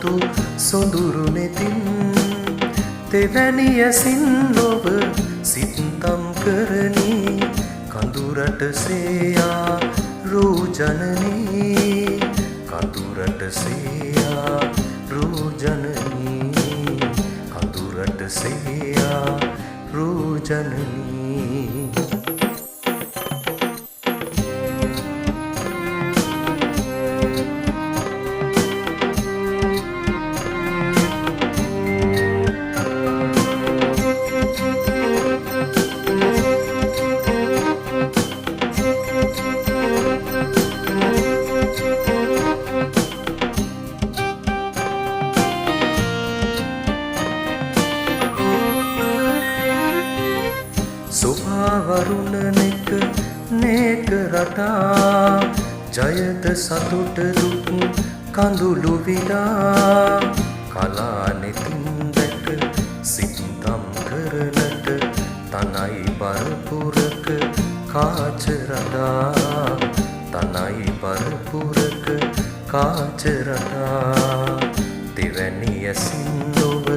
තතු සොඳුරු නෙතින් තෙවැනියසින් ලොව සිත්තම් කරනි කඳුරට සේයා රූජනනී කඳුරට සේයා රූජනනී කඳුරට සේයා රූජනනී සුභාවරුණ නෙක නේක රටා ජයත සතුට දුක් කඳුළු විඩා කලානෙතින් දැක සිත්තම් කරනට තනයි පරපුරක කාචරටා තනයි පරපුරක කාචරටා දෙවැනි ඇසින් ලොව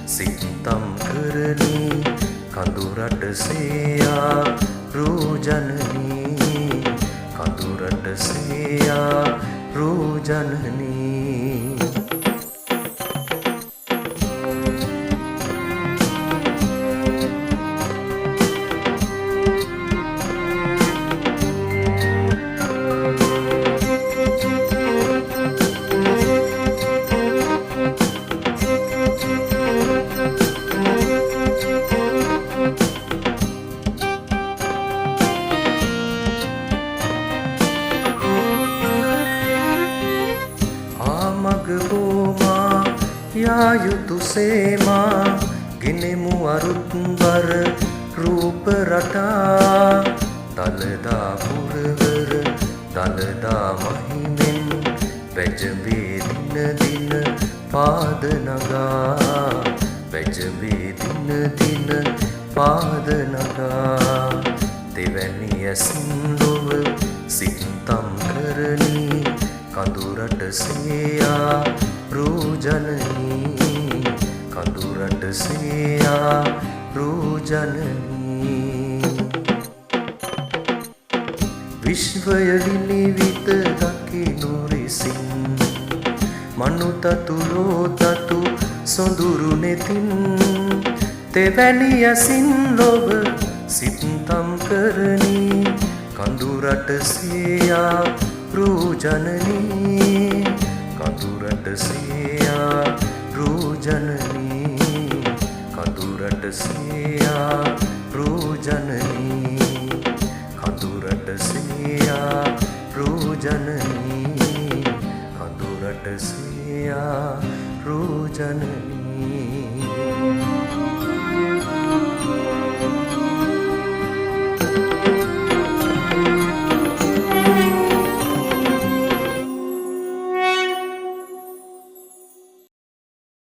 සිත්තම් කරනී කඳුරට සේයා රූජනනී කඳුරට සේයා රූජනනී මගබෝමා යායුතු සේමා ගෙනෙමු අරුත්බර රූප රටා දළදා පුරවර දළදා මහිමෙන් වැජඹේ දින දින පාද නගා වැජඹේ දින දින පාද නගා දෙවැනි ඇසින් ලොව සිත්තම් කරනී කඳුරට සේයා රූජනනී කඳුරට සේයා රූජනනී විශ්වය විනිවිත දකිනු රිසින් මනුතතුලෝ තතු සොඳුරු නෙතින් තෙවැනි ඇසින් ලොව සිත්තම් කරනී කඳුරට සේයා රූජනනී කඳුරට සේයා රූජනනී කඳුරට සේයා රූජනනී කඳුරට සේයා රූජනනී කඳුරට සේයා රූජනනී